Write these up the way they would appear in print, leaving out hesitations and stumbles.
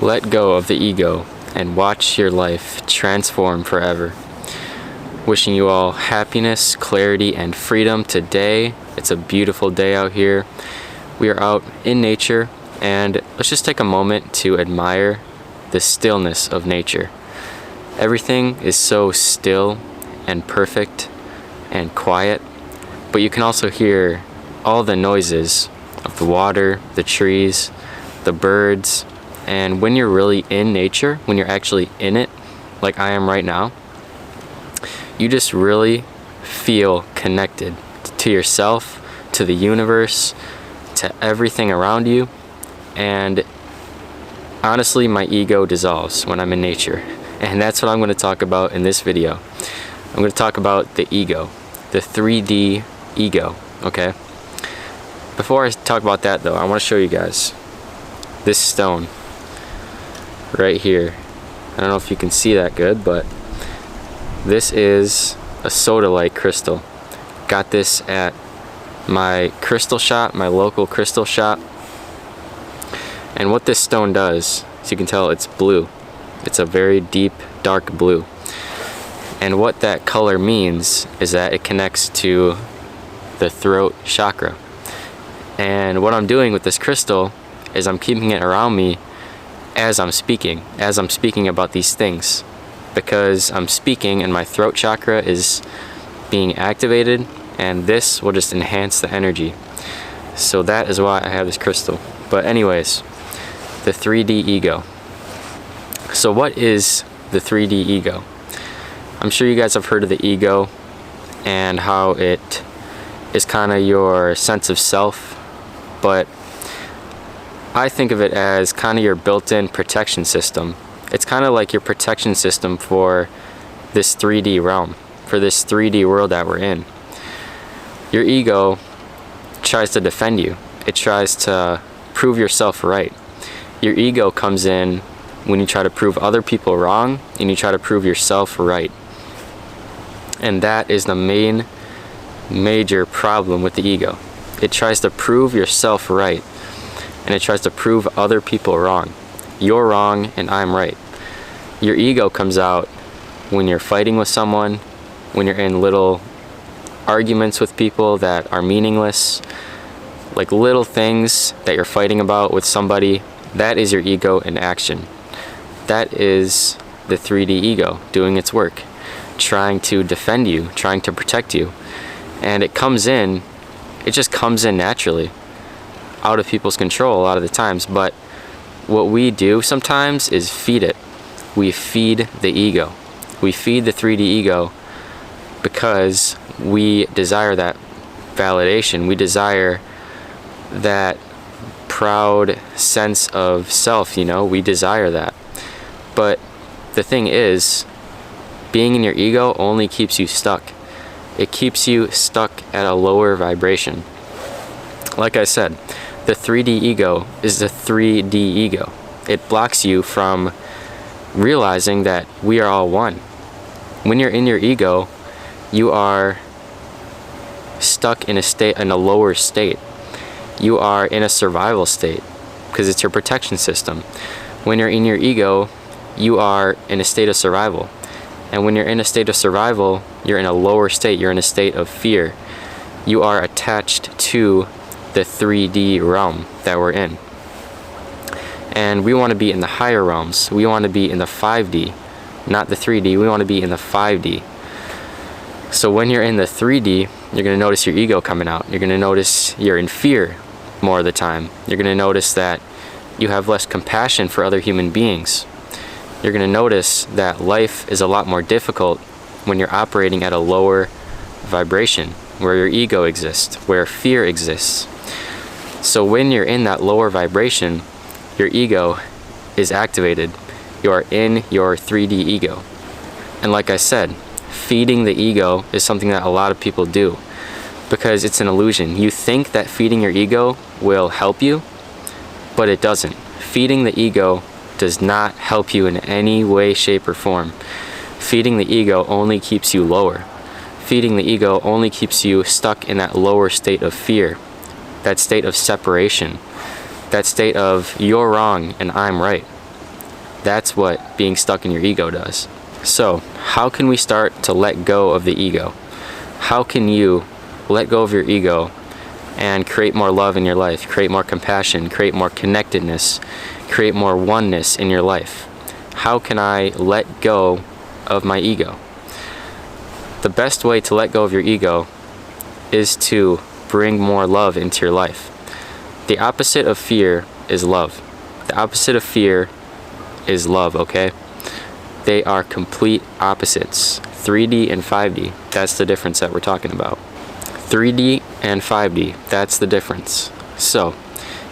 Let go of the ego and watch your life transform forever. Wishing you all happiness, clarity, and freedom today. It's a beautiful day out here. We are out in nature, and let's just take a moment to admire the stillness of nature. Everything is so still and perfect and quiet, but you can also hear all the noises of the water, the trees, the birds. And when you're really in nature, when you're actually in it, like I am right now, you just really feel connected to yourself, to the universe, to everything around you. And honestly, my ego dissolves when I'm in nature. And that's what I'm going to talk about in this video. I'm going to talk about the ego, the 3D ego, okay? Before I talk about that though, I want to show you guys this stone right here. I don't know if you can see that good, but this is a sodalite crystal. Got this at my crystal shop, my local crystal shop. And what this stone does, as you can tell, it's blue. It's a very deep, dark blue. And what that color means is that it connects to the throat chakra. And what I'm doing with this crystal is I'm keeping it around me as I'm speaking about these things, because I'm speaking and my throat chakra is being activated, and this will just enhance the energy. So that is why I have this crystal. But anyways, the 3D ego. So what is the 3D ego? I'm sure you guys have heard of the ego and how it is kind of your sense of self, but I think of it as kind of your built-in protection system. It's kind of like your protection system for this 3D realm, for this 3D world that we're in. Your ego tries to defend you. It tries to prove yourself right. Your ego comes in when you try to prove other people wrong and you try to prove yourself right. And that is the major problem with the ego. It tries to prove yourself right, and it tries to prove other people wrong. You're wrong and I'm right. Your ego comes out when you're fighting with someone, when you're in little arguments with people that are meaningless, like little things that you're fighting about with somebody. That is your ego in action. That is the 3D ego doing its work, trying to defend you, trying to protect you. And it just comes in naturally, out of people's control a lot of the times. But what we do sometimes is feed it. We feed the ego. We feed the 3D ego because we desire that validation. We desire that proud sense of self, we desire that. But the thing is, being in your ego only keeps you stuck. It keeps you stuck at a lower vibration. Like I said, the 3D ego is the 3D ego. It blocks you from realizing that we are all one. When you're in your ego, you are stuck in a lower state. You are in a survival state because it's your protection system. When you're in your ego, you are in a state of survival. And when you're in a state of survival, you're in a lower state. You're in a state of fear. You are attached to the 3D realm that we're in. And we want to be in the higher realms. We want to be in the 5D, not the 3D. We want to be in the 5D. So when you're in the 3D, you're going to notice your ego coming out. You're going to notice you're in fear more of the time. You're going to notice that you have less compassion for other human beings. You're going to notice that life is a lot more difficult when you're operating at a lower vibration, where your ego exists, where fear exists. So when you're in that lower vibration, your ego is activated. You are in your 3D ego. And like I said, feeding the ego is something that a lot of people do because it's an illusion. You think that feeding your ego will help you, but it doesn't. Feeding the ego does not help you in any way, shape, or form. Feeding the ego only keeps you lower. Feeding the ego only keeps you stuck in that lower state of fear, that state of separation, that state of you're wrong and I'm right. That's what being stuck in your ego does. So, how can we start to let go of the ego? How can you let go of your ego and create more love in your life, create more compassion, create more connectedness, create more oneness in your life? How can I let go of my ego? The best way to let go of your ego is to bring more love into your life. The opposite of fear is love. The opposite of fear is love, okay? They are complete opposites. 3D and 5D, that's the difference that we're talking about. 3D and 5D, that's the difference. So,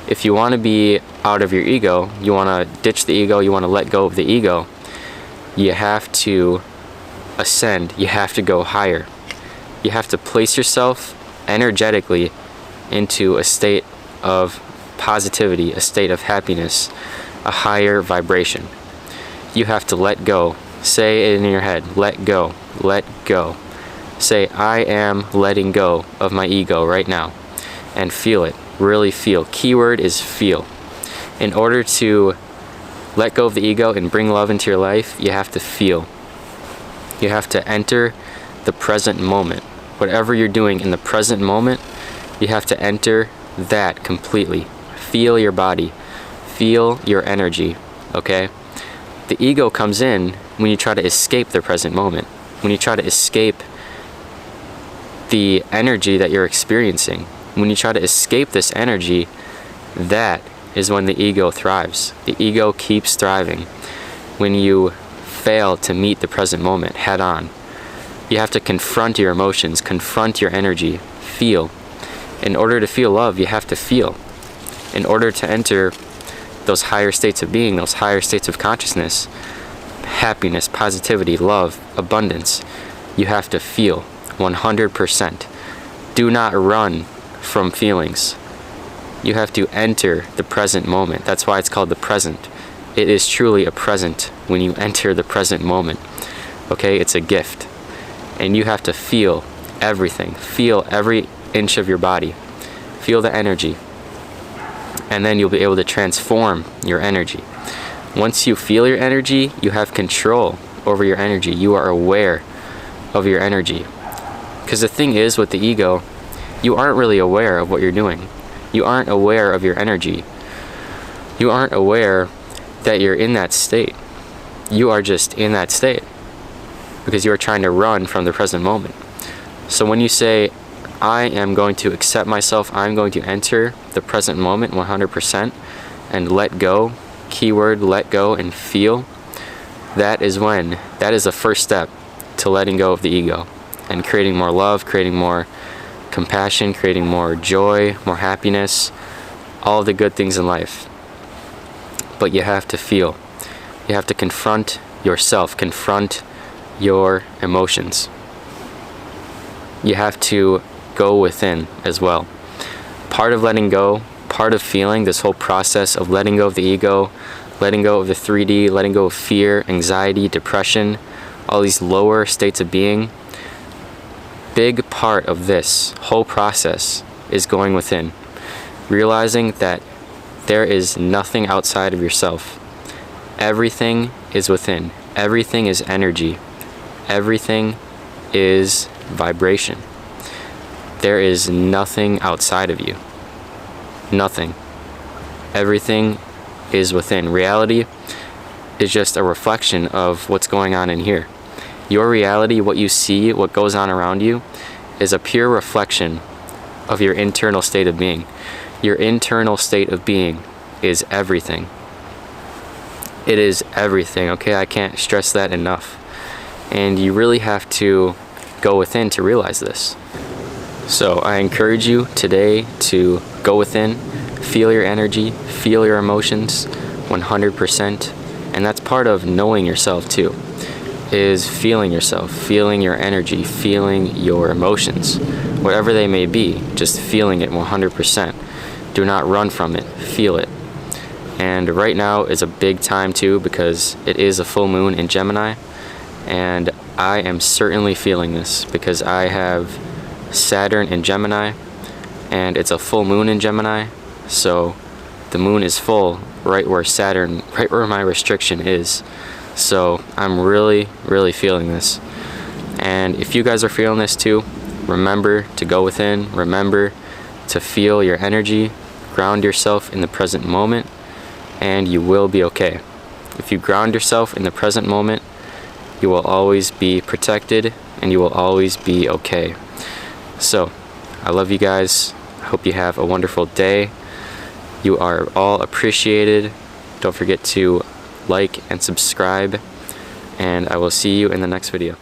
if you want to be out of your ego, you want to ditch the ego, you want to let go of the ego, you have to ascend, you have to go higher. You have to place yourself energetically into a state of positivity, a state of happiness, a higher vibration. You have to let go. Say it in your head, let go, let go. Say, I am letting go of my ego right now. And feel it, really feel. Keyword is feel. In order to let go of the ego and bring love into your life, you have to feel. You have to enter the present moment. Whatever you're doing in the present moment, you have to enter that completely. Feel your body. Feel your energy, okay? The ego comes in when you try to escape the present moment. When you try to escape the energy that you're experiencing. When you try to escape this energy, that is when the ego thrives. The ego keeps thriving. When you fail to meet the present moment head on. You have to confront your emotions, confront your energy, feel. In order to feel love, you have to feel. In order to enter those higher states of being, those higher states of consciousness, happiness, positivity, love, abundance, you have to feel 100%. Do not run from feelings. You have to enter the present moment. That's why it's called the present. It is truly a present when you enter the present moment. Okay, it's a gift. And you have to feel everything. Feel every inch of your body. Feel the energy. And then you'll be able to transform your energy. Once you feel your energy, you have control over your energy. You are aware of your energy. Because the thing is with the ego, you aren't really aware of what you're doing. You aren't aware of your energy. You aren't aware that you're in that state. You are just in that state because you are trying to run from the present moment. So when you say, I am going to accept myself, I'm going to enter the present moment 100% and let go, keyword let go and feel, that is the first step to letting go of the ego and creating more love, creating more compassion, creating more joy, more happiness, all the good things in life. But you have to feel. You have to confront yourself, confront your emotions. You have to go within as well. Part of letting go, part of feeling, this whole process of letting go of the ego, letting go of the 3D, letting go of fear, anxiety, depression, all these lower states of being, big part of this whole process is going within. Realizing that there is nothing outside of yourself. Everything is within. Everything is energy. Everything is vibration. There is nothing outside of you. Nothing. Everything is within. Reality is just a reflection of what's going on in here. Your reality, what you see, what goes on around you, is a pure reflection of your internal state of being. Your internal state of being is everything. It is everything, okay? I can't stress that enough. And you really have to go within to realize this. So I encourage you today to go within, feel your energy, feel your emotions 100%. And that's part of knowing yourself too, is feeling yourself, feeling your energy, feeling your emotions, whatever they may be, just feeling it 100%. Do not run from it, feel it. And right now is a big time too because it is a full moon in Gemini, and I am certainly feeling this because I have Saturn in Gemini and it's a full moon in Gemini, so the moon is full right where Saturn, right where my restriction is. So I'm really feeling this. And if you guys are feeling this too, remember to go within, remember to feel your energy, ground yourself in the present moment, and you will be okay. If you ground yourself in the present moment, you will always be protected and you will always be okay. So, I love you guys. I hope you have a wonderful day. You are all appreciated. Don't forget to like and subscribe, and I will see you in the next video.